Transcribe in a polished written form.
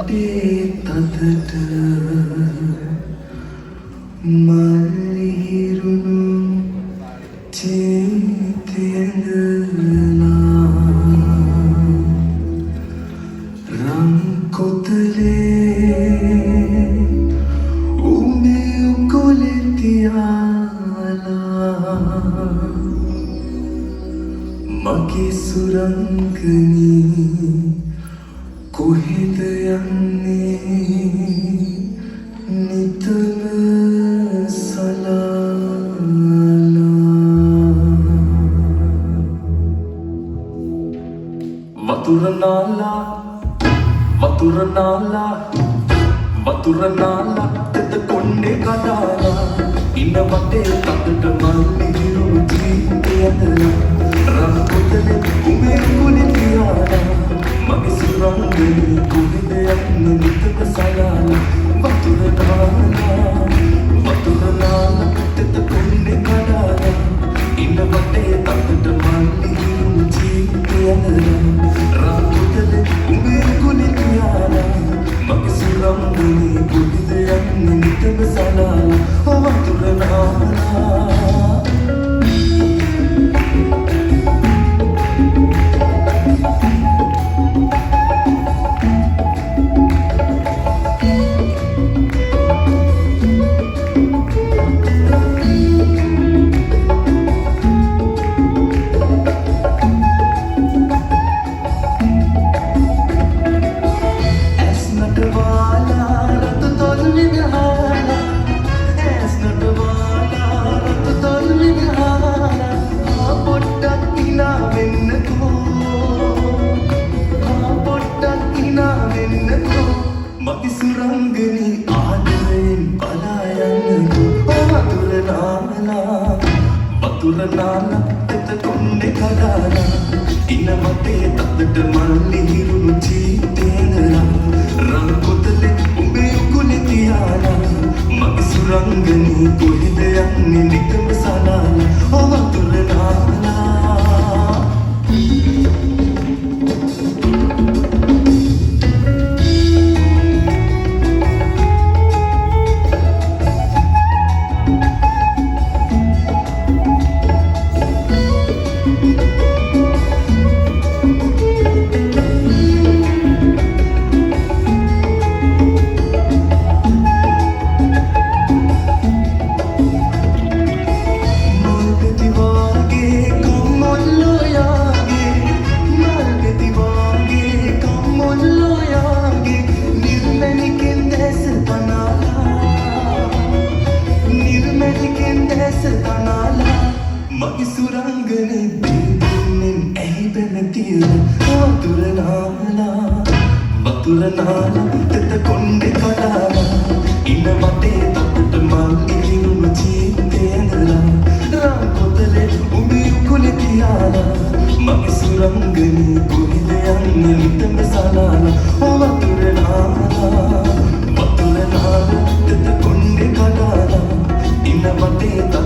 වටේ තදට මල්ලිරුණු චේතයඳලා රන් කොතලේ උමේ උකොලේ තියාලා මගේ සුරංගනී කොහෙද යන්නේ නිතම සලාලා වතුර නාලා තෙත කොණ්ඩේ කඩාලා ඉන්න වටේ තදට මල්ලිරුණු ජීවිතයදලා රන් කොතලේ උමේ උකොලේ තියාලා මගේ සුරංගනී කොහෙද යන්නේ නිතම සලාලා වතුර නාලා තෙත කොණ්ඩේ කඩාලා ඉන්න වටේ තදට මල්ලිරුණු ජීවිතයදලා රන් කොතලේ උමේ උකොලේ තියාලා මගේ සුරංගනී කොහෙද යන්නේ නිතම සලාලා වතුර නාලා මගේ සුරංගනී ආදරයෙන් බලා යන්නකෝ වතුර නාලා තෙත කොණ්ඩේ කඩාලා ඉන්න වටේ තදට මල්ලිරුණු චීතේඳලා රන් කොතලේ උඹේ උකුලේ තියාලා මගේ සුරංගනී කොහෙද යන්නේ නිකම සලාලා වතුර නාලා මගේ සුරංගනී දින්නෙන් ඇයි බැනතියලා වතුර නාලා තෙත කොණ්ඩේ කඩාලා ඉන්න වටේ තදට මල්ලිරුණු චීතේඳලා රන් කොතලේ උඹේ උකුලේ තියාලා මගේ සුරංගනී කොහෙද යන්නේ නිතම සලාලා වතුර නාලා තෙත කොණ්ඩේ කඩාලා ඉන්න වටේ